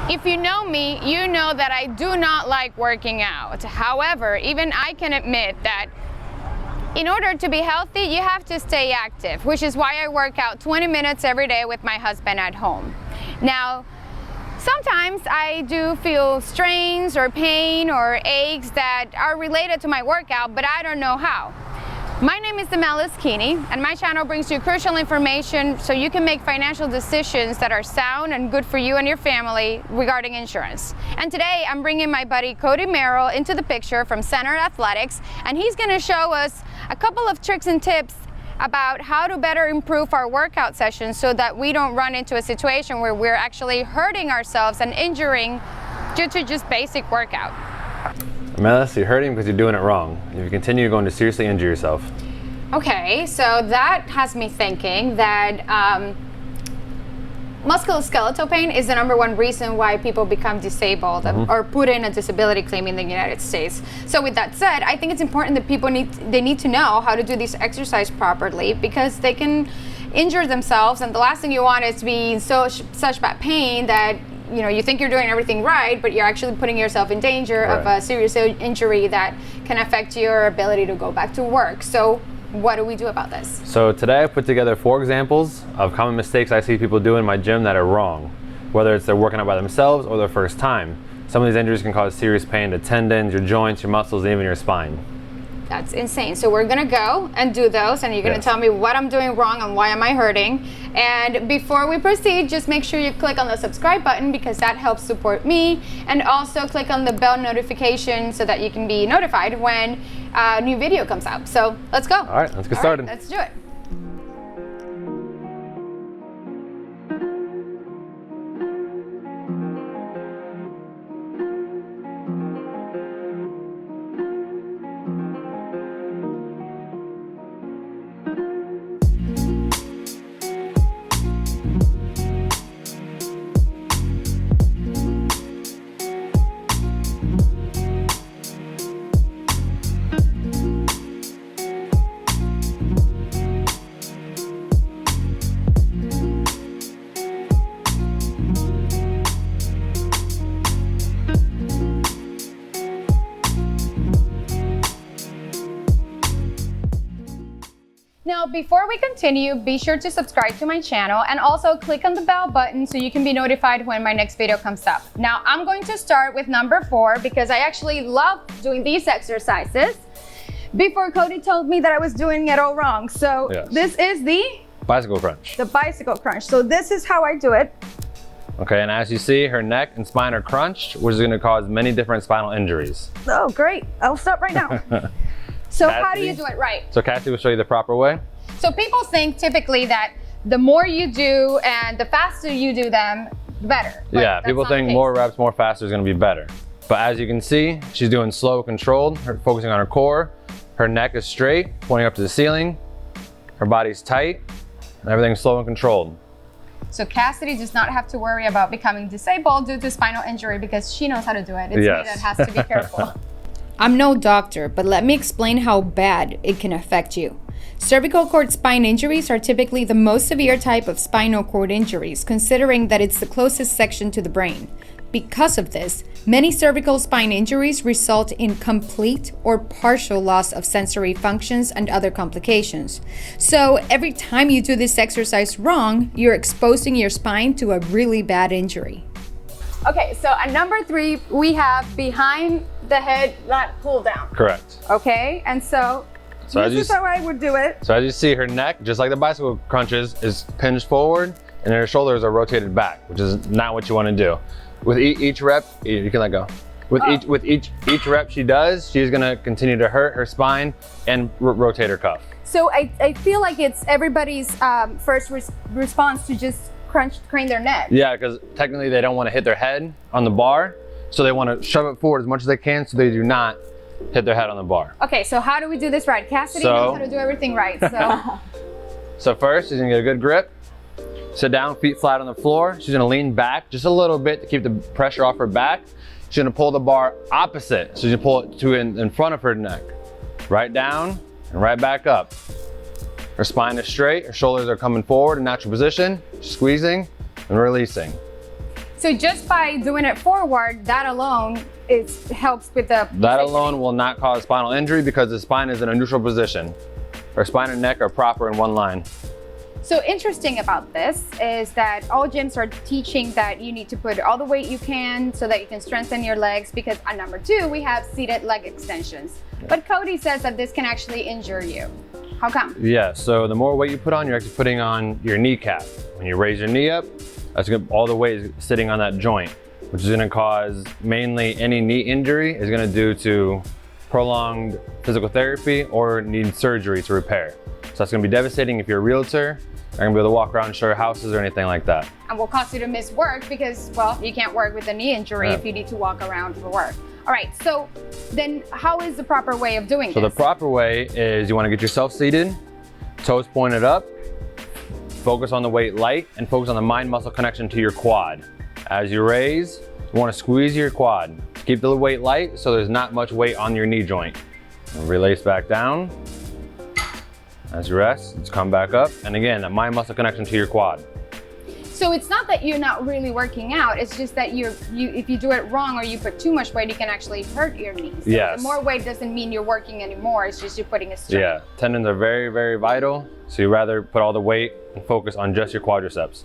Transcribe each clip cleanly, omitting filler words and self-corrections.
If you know me, you know that I do not like working out. However, even I can admit that in order to be healthy, you have to stay active, which is why I work out 20 minutes every day with my husband at home. Now, sometimes I do feel strains or pain or aches that are related to my workout, but I don't know how. My name is Emmelis, Keaney, and my channel brings you crucial information so you can make financial decisions that are sound and good for you and your family regarding insurance. And today I'm bringing my buddy Cody Merrill into the picture from Center Athletics, and he's going to show us a couple of tricks and tips about how to better improve our workout sessions so that we don't run into a situation where we're actually hurting ourselves and injuring due to just basic workout. Emmelis, you're hurting because you're doing it wrong. If you continue, you're going to seriously injure yourself. Okay, so that has me thinking that musculoskeletal pain is the #1 reason why people become disabled or put in a disability claim in the United States. So with that said, I think it's important that people need to know how to do this exercise properly, because they can injure themselves, and the last thing you want is to be in such bad pain that you think you're doing everything right, but you're actually putting yourself in danger of a serious injury that can affect your ability to go back to work. So what do we do about this? So today I put together 4 examples of common mistakes I see people do in my gym that are wrong, whether it's they're working out by themselves or their first time. Some of these injuries can cause serious pain to tendons, your joints, your muscles, and even your spine. That's insane. So we're gonna go and do those, and you're gonna tell me what I'm doing wrong and why am I hurting. And before we proceed, just make sure you click on the subscribe button, because that helps support me, and also click on the bell notification so that you can be notified when a new video comes out. So let's go. All right, let's get started. Let's do it. Now, before we continue, be sure to subscribe to my channel and also click on the bell button so you can be notified when my next video comes up. Now, I'm going to start with #4 because I actually love doing these exercises. Before, Cody told me that I was doing it all wrong. So this is the bicycle crunch. The bicycle crunch. So this is how I do it. Okay, and as you see, her neck and spine are crunched, which is going to cause many different spinal injuries. Oh, great. I'll stop right now. So Cassidy, how do you do it right? So Cassidy will show you the proper way. So people think typically that the more you do and the faster you do them, the better. Yeah, people think more reps, more faster is going to be better. But as you can see, she's doing slow, controlled, focusing on her core. Her neck is straight, pointing up to the ceiling. Her body's tight, and everything's slow and controlled. So Cassidy does not have to worry about becoming disabled due to spinal injury because she knows how to do it. It's me that has to be careful. I'm no doctor, but let me explain how bad it can affect you. Cervical cord spine injuries are typically the most severe type of spinal cord injuries, considering that it's the closest section to the brain. Because of this, many cervical spine injuries result in complete or partial loss of sensory functions and other complications. So every time you do this exercise wrong, you're exposing your spine to a really bad injury. Okay, so at #3, we have behind the head lat pull down. Correct. Okay, and so this is how I would do it. So as you see, her neck, just like the bicycle crunches, is pinged forward, and her shoulders are rotated back, which is not what you want to do. With each rep, you can let go. With each rep she does, she's gonna continue to hurt her spine and rotate her cuff. So I feel like it's everybody's first response to just crane their neck. Yeah, because technically they don't want to hit their head on the bar, so they want to shove it forward as much as they can so they do not hit their head on the bar. Okay, so how do we do this right? Cassidy knows how to do everything right. So first, she's gonna get a good grip. Sit down, feet flat on the floor. She's gonna lean back just a little bit to keep the pressure off her back. She's gonna pull the bar opposite. So she's gonna pull it to in front of her neck. Right down and right back up. Her spine is straight, her shoulders are coming forward in natural position, squeezing and releasing. So just by doing it forward, that alone helps with the That alone will not cause spinal injury because the spine is in a neutral position. Our spine and neck are proper in one line. So interesting about this is that all gyms are teaching that you need to put all the weight you can so that you can strengthen your legs, because at number 2, we have seated leg extensions. But Cody says that this can actually injure you. How come? Yeah, so the more weight you put on, you're actually putting on your kneecap. When you raise your knee up, all the weight is sitting on that joint, which is gonna cause mainly any knee injury is gonna due to prolonged physical therapy or need surgery to repair. So that's gonna be devastating if you're a realtor. You're gonna be able to walk around and show your houses or anything like that. And will cause you to miss work because, well, you can't work with a knee injury if you need to walk around for work. All right, so then how is the proper way of doing this? So the proper way is you wanna get yourself seated, toes pointed up, focus on the weight light, and focus on the mind muscle connection to your quad. As you raise, you wanna squeeze your quad. Keep the weight light so there's not much weight on your knee joint. And release back down. As you rest, let's come back up. And again, that mind muscle connection to your quad. So it's not that you're not really working out, it's just that if you do it wrong or you put too much weight, it can actually hurt your knees. So yes. The more weight doesn't mean you're working anymore, it's just you're putting a strain. Yeah, tendons are very, very vital. So you rather put all the weight and focus on just your quadriceps.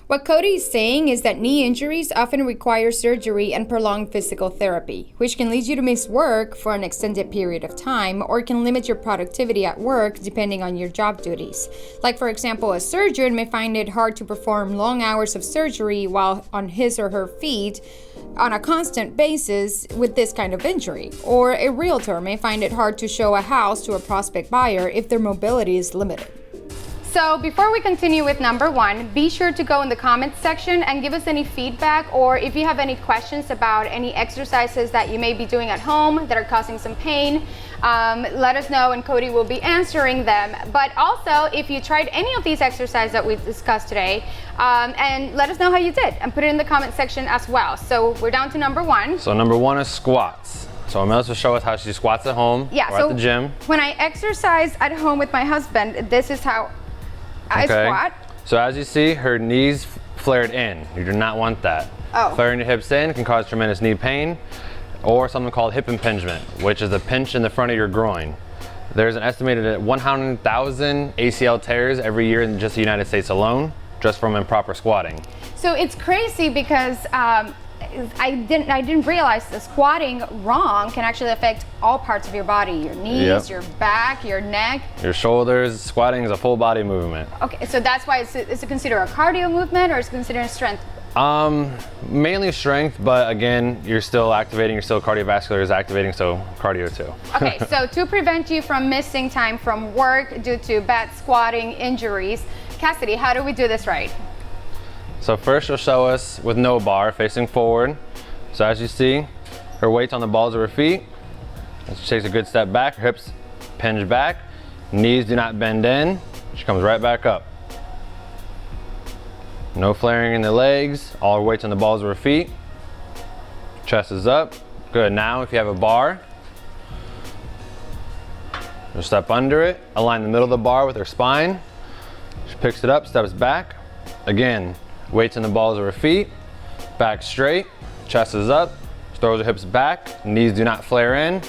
What Cody is saying is that knee injuries often require surgery and prolonged physical therapy, which can lead you to miss work for an extended period of time or can limit your productivity at work depending on your job duties. Like, for example, a surgeon may find it hard to perform long hours of surgery while on his or her feet on a constant basis with this kind of injury. Or a realtor may find it hard to show a house to a prospect buyer if their mobility is limited. So before we continue with number 1, be sure to go in the comments section and give us any feedback, or if you have any questions about any exercises that you may be doing at home that are causing some pain, let us know and Cody will be answering them. But also, if you tried any of these exercises that we discussed today, and let us know how you did and put it in the comment section as well. So we're down to number 1. So number 1 is squats. So Emmelis will show us how she squats at home or at the gym. When I exercise at home with my husband, this is how I squat. So as you see, her knees flared in. You do not want that. Oh. Flaring your hips in can cause tremendous knee pain or something called hip impingement, which is a pinch in the front of your groin. There's an estimated 100,000 ACL tears every year in just the United States alone, just from improper squatting. So it's crazy because I didn't realize the squatting wrong can actually affect all parts of your body, your knees, your back, your neck, your shoulders. Squatting is a full body movement. Okay, so that's why is it considered a cardio movement or is it considered strength? Mainly strength, but again, you're still activating, cardiovascular is activating, so cardio too. Okay, so to prevent you from missing time from work due to bad squatting injuries, Cassidy, how do we do this right? So first she'll show us with no bar, facing forward. So as you see, her weight's on the balls of her feet. She takes a good step back, her hips pinch back, knees do not bend in. She comes right back up. No flaring in the legs, all her weight's on the balls of her feet. Chest is up. Good, now if you have a bar, she'll step under it, align the middle of the bar with her spine. She picks it up, steps back. Again, weights in the balls of her feet, back straight, chest is up, she throws her hips back, knees do not flare in,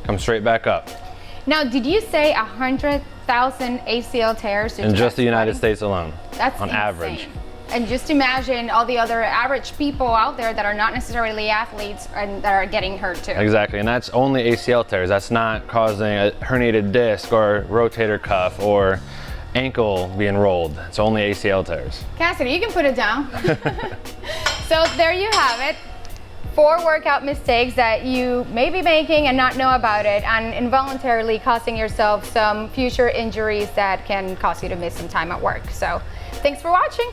come straight back up. Now, did you say 100,000 ACL tears in just the United States alone? That's on insane. Average. And just imagine all the other average people out there that are not necessarily athletes and that are getting hurt too. Exactly, and that's only ACL tears. That's not causing a herniated disc or rotator cuff or ankle being rolled. It's only ACL tears. Cassidy, you can put it down. So there you have it. 4 workout mistakes that you may be making and not know about it, and involuntarily causing yourself some future injuries that can cause you to miss some time at work. So thanks for watching.